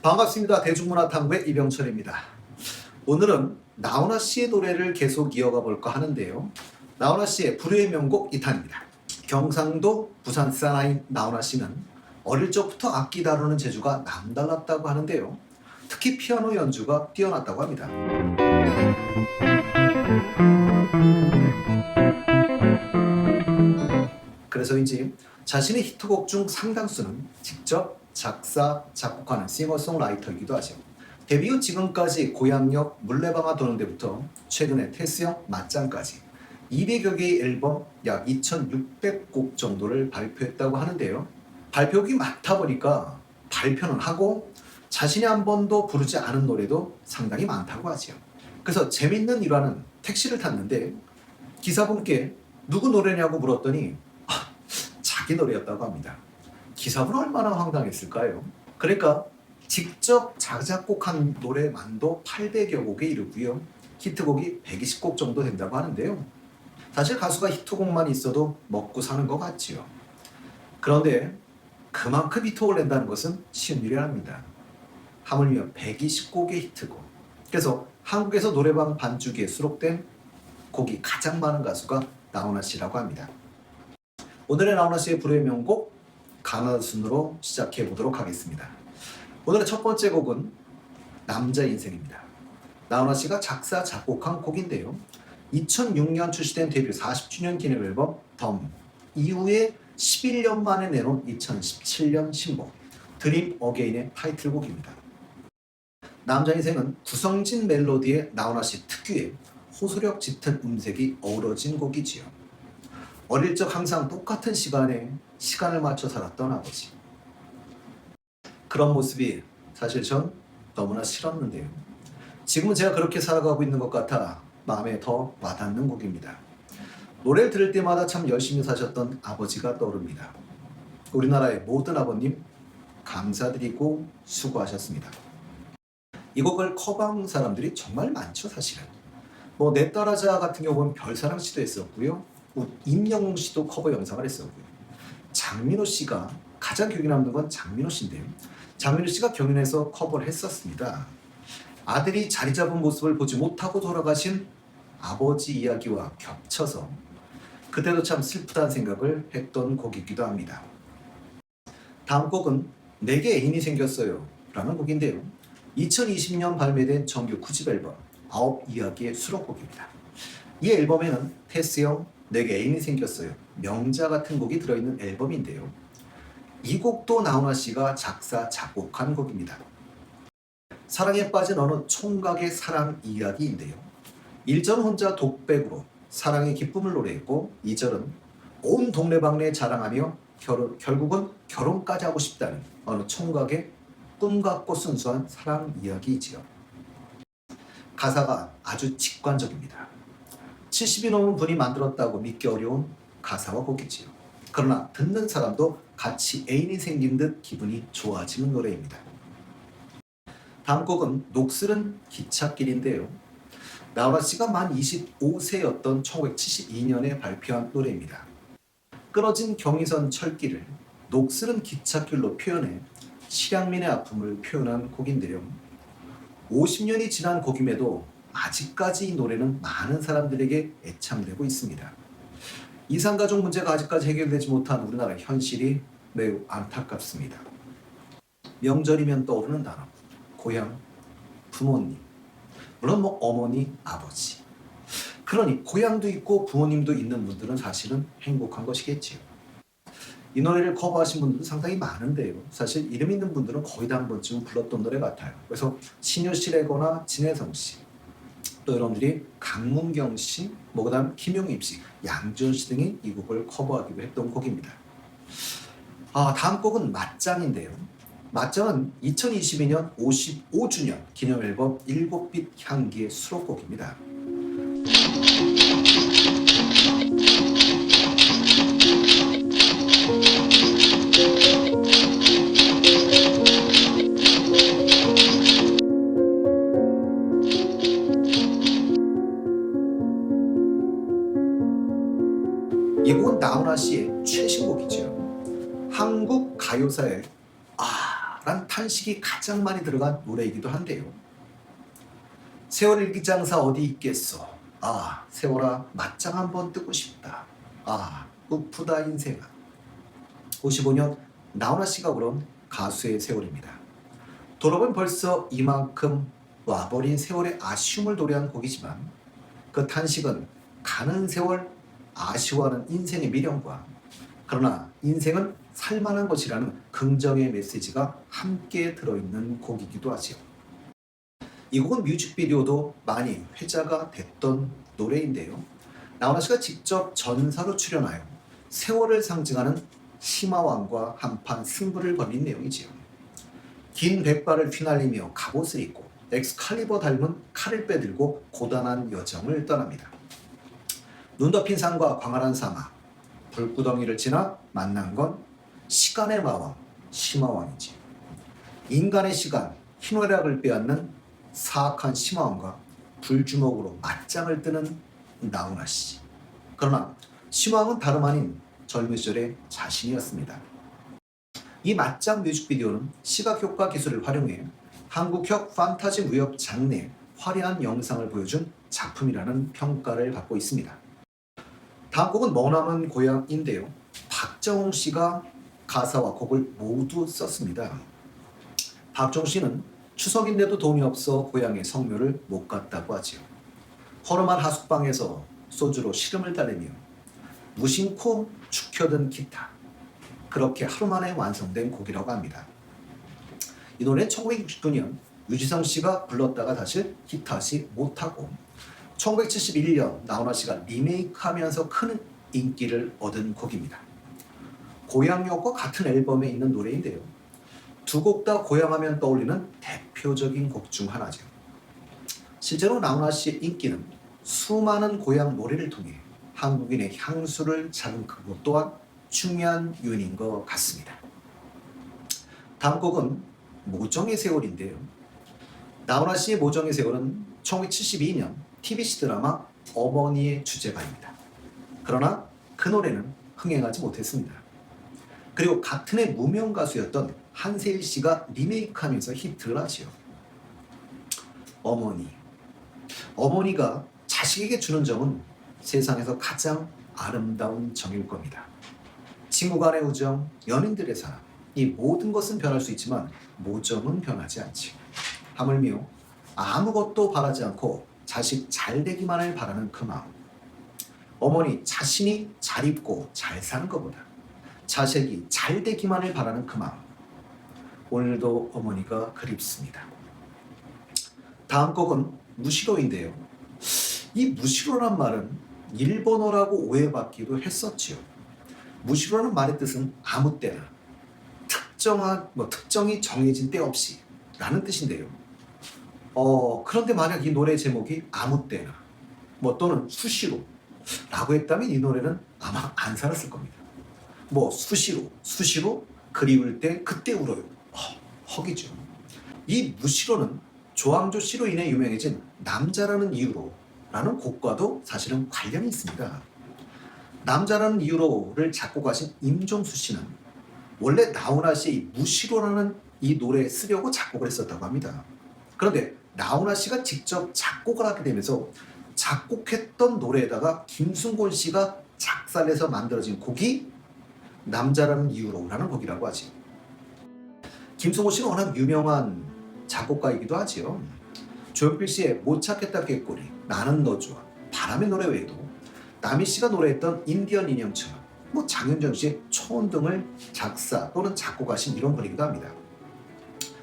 반갑습니다. 대중문화탐구의 이병철입니다. 오늘은 나훈아 씨의 노래를 계속 이어가 볼까 하는데요. 나훈아 씨의 불후의 명곡 2탄입니다. 경상도 부산 사나이 나훈아 씨는 어릴 적부터 악기 다루는 재주가 남달랐다고 하는데요. 특히 피아노 연주가 뛰어났다고 합니다. 그래서인지 자신의 히트곡 중 상당수는 직접 작사, 작곡하는 싱어송라이터이기도 하죠. 데뷔 후 지금까지 고향역 물레방아 도는 데부터 최근에 테스형 맞짱까지 200여 개의 앨범 약 2,600곡 정도를 발표했다고 하는데요. 발표곡이 많다 보니까 발표는 하고 자신이 한 번도 부르지 않은 노래도 상당히 많다고 하죠. 그래서 재밌는 일화는 택시를 탔는데 기사분께 누구 노래냐고 물었더니 자기 노래였다고 합니다. 기사분 얼마나 황당했을까요? 그러니까 직접 자작곡한 노래만도 800여 곡에 이르고요. 히트곡이 120곡 정도 된다고 하는데요. 사실 가수가 히트곡만 있어도 먹고 사는 것 같지요. 그런데 그만큼 히트곡을 낸다는 것은 쉬운 일이 아닙니다. 하물며 120곡의 히트곡. 그래서 한국에서 노래방 반주기에 수록된 곡이 가장 많은 가수가 나훈아 씨라고 합니다. 오늘의 나훈아 씨의 불후의 명곡 가나순으로 시작해 보도록 하겠습니다. 오늘의 첫 번째 곡은 남자 인생입니다. 나훈아 씨가 작사 작곡한 곡인데요. 2006년 출시된 데뷔 40주년 기념 앨범 덤 이후에 11년 만에 내놓은 2017년 신곡 드림 어게인의 타이틀곡입니다. 남자 인생은 구성진 멜로디에 나훈아 씨 특유의 호소력 짙은 음색이 어우러진 곡이지요. 어릴 적 항상 똑같은 시간에 시간을 맞춰 살았던 아버지. 그런 모습이 사실 전 너무나 싫었는데요. 지금은 제가 그렇게 살아가고 있는 것 같아 마음에 더 와닿는 곡입니다. 노래를 들을 때마다 참 열심히 사셨던 아버지가 떠오릅니다. 우리나라의 모든 아버님 감사드리고 수고하셨습니다. 이 곡을 커버한 사람들이 정말 많죠, 사실은. 내 딸아자 같은 경우는 별사랑 씨도 했었고요. 임영웅 씨도 커버 영상을 했었고요. 장민호 씨가 가장 기억에 남는 건 장민호 씨인데요. 장민호 씨가 경연에서 커버를 했었습니다. 아들이 자리 잡은 모습을 보지 못하고 돌아가신 아버지 이야기와 겹쳐서 그때도 참 슬프다는 생각을 했던 곡이기도 합니다. 다음 곡은 내게 애인이 생겼어요 라는 곡인데요. 2020년 발매된 정규 9집 앨범 9이야기의 수록곡입니다. 이 앨범에는 테스형 내게 애인이 생겼어요 명자 같은 곡이 들어있는 앨범인데요. 이 곡도 나훈아 씨가 작사 작곡한 곡입니다. 사랑에 빠진 어느 총각의 사랑 이야기인데요. 1절은 혼자 독백으로 사랑의 기쁨을 노래했고 2절은 온 동네방네 자랑하며 결국은 결혼까지 하고 싶다는 어느 총각의 꿈 같고 순수한 사랑 이야기이지요. 가사가 아주 직관적입니다. 70이 넘은 분이 만들었다고 믿기 어려운 가사와 곡이지요. 그러나 듣는 사람도 같이 애인이 생긴 듯 기분이 좋아지는 노래입니다. 다음 곡은 녹슬은 기찻길인데요. 나훈아 씨가 만 25세였던 1972년에 발표한 노래입니다. 끊어진 경의선 철길을 녹슬은 기찻길로 표현해 실향민의 아픔을 표현한 곡인데요. 50년이 지난 곡임에도 아직까지 이 노래는 많은 사람들에게 애창되고 있습니다. 이산가족 문제가 아직까지 해결되지 못한 우리나라의 현실이 매우 안타깝습니다. 명절이면 떠오르는 단어, 고향, 부모님, 물론 어머니, 아버지. 그러니 고향도 있고 부모님도 있는 분들은 사실은 행복한 것이겠지요. 이 노래를 커버하신 분들도 상당히 많은데요. 사실 이름 있는 분들은 거의 다 한 번쯤 불렀던 노래 같아요. 그래서 신효시래거나 진혜성 씨, 또 여러분들이 강문경 씨, 그다음 김용임 씨, 양지원 씨 등이 이 곡을 커버하기도 했던 곡입니다. 다음 곡은 맞짱인데요. 맞짱은 2022년 55주년 기념 앨범 7빛 향기의 수록곡입니다. 이 곡은 나훈아 씨의 최신곡이죠. 한국 가요사의 란 탄식이 가장 많이 들어간 노래이기도 한데요. 세월 일기장사 어디 있겠소. 아, 세월아 맞짱 한번 뜨고 싶다. 아, 우프다 인생아. 55년 나훈아 씨가 부른 가수의 세월입니다. 돌아보면 벌써 이만큼 와버린 세월의 아쉬움을 노래한 곡이지만 그 탄식은 가는 세월 아쉬워하는 인생의 미련과 그러나 인생은 살만한 것이라는 긍정의 메시지가 함께 들어있는 곡이기도 하지요. 이 곡은 뮤직비디오도 많이 회자가 됐던 노래인데요. 나훈아 씨가 직접 전사로 출연하여 세월을 상징하는 심화왕과 한판 승부를 벌인 내용이지요. 긴 백발을 휘날리며 갑옷을 입고 엑스칼리버 닮은 칼을 빼들고 고단한 여정을 떠납니다. 눈 덮인 산과 광활한 사막, 불구덩이를 지나 만난 건 시간의 마왕, 심화왕이지. 인간의 시간, 희노애락을 빼앗는 사악한 심화왕과 불주먹으로 맞짱을 뜨는 나훈아 씨. 그러나 심화왕은 다름 아닌 젊은 시절의 자신이었습니다. 이 맞짱 뮤직비디오는 시각효과 기술을 활용해 한국형 판타지 무협 장르의 화려한 영상을 보여준 작품이라는 평가를 받고 있습니다. 다음 곡은 머나먼 고향인데요. 박정웅 씨가 가사와 곡을 모두 썼습니다. 박정웅 씨는 추석인데도 돈이 없어 고향의 성묘를 못 갔다고 하지요. 허름한 하숙방에서 소주로 시름을 달래며 무심코 죽혀든 기타. 그렇게 하루 만에 완성된 곡이라고 합니다. 이 노래는 1969년 유지성 씨가 불렀다가 다시 히트하지 못하고 1971년 나훈아 씨가 리메이크하면서 큰 인기를 얻은 곡입니다. 고향역과 같은 앨범에 있는 노래인데요. 두 곡 다 고향하면 떠올리는 대표적인 곡 중 하나죠. 실제로 나훈아 씨의 인기는 수많은 고향 노래를 통해 한국인의 향수를 잡은 그것 또한 중요한 요인인 것 같습니다. 다음 곡은 모정의 세월인데요. 나훈아 씨의 모정의 세월은 1972년 TBC 드라마 어머니의 주제가입니다. 그러나 그 노래는 흥행하지 못했습니다. 그리고 같은 해 무명 가수였던 한세일 씨가 리메이크하면서 히트를 하지요. 어머니가 자식에게 주는 정은 세상에서 가장 아름다운 정일 겁니다. 친구 간의 우정, 연인들의 사랑, 이 모든 것은 변할 수 있지만 모정은 변하지 않지. 하물며 아무것도 바라지 않고 자식 잘 되기만을 바라는 그 마음. 어머니 자신이 잘 입고 잘 사는 것보다 자식이 잘 되기만을 바라는 그 마음. 오늘도 어머니가 그립습니다. 다음 곡은 무시로인데요. 이 무시로란 말은 일본어라고 오해받기도 했었지요. 무시로라는 말의 뜻은 아무 때나 특정이 정해진 때 없이 라는 뜻인데요. 그런데 만약 이 노래 제목이 아무 때나 또는 수시로 라고 했다면 이 노래는 아마 안 살았을 겁니다. 수시로 그리울 때 그때 울어요. 허기죠. 이 무시로는 조항조 씨로 인해 유명해진 남자라는 이유로 라는 곡과도 사실은 관련이 있습니다. 남자라는 이유로를 작곡하신 임종수 씨는 원래 나훈아 씨의 무시로라는 이 노래 쓰려고 작곡을 했었다고 합니다. 그런데 나훈아 씨가 직접 작곡을 하게 되면서 작곡했던 노래에다가 김순곤 씨가 작사를 해서 만들어진 곡이 남자라는 이유로라는 곡이라고 하지. 김순곤 씨는 워낙 유명한 작곡가이기도 하지요. 조용필 씨의 못 찾겠다 꾀꼬리, 나는 너 좋아, 바람의 노래 외에도 남희 씨가 노래했던 인디언 인형처럼 장윤정 씨의 초혼 등을 작사 또는 작곡하신 이런 분이기도 합니다.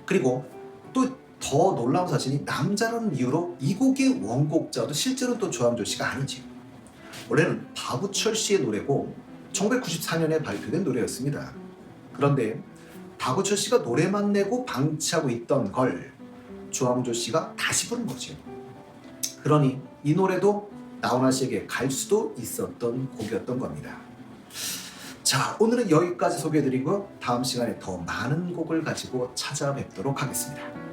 그리고 또 더 놀라운 사실이 남자라는 이유로 이 곡의 원곡자도 실제로 또 조항조 씨가 아니지. 원래는 박우철 씨의 노래고 1994년에 발표된 노래였습니다. 그런데 박우철 씨가 노래만 내고 방치하고 있던 걸 조항조 씨가 다시 부른 거죠. 그러니 이 노래도 나훈아 씨에게 갈 수도 있었던 곡이었던 겁니다. 자, 오늘은 여기까지 소개해드리고 다음 시간에 더 많은 곡을 가지고 찾아뵙도록 하겠습니다.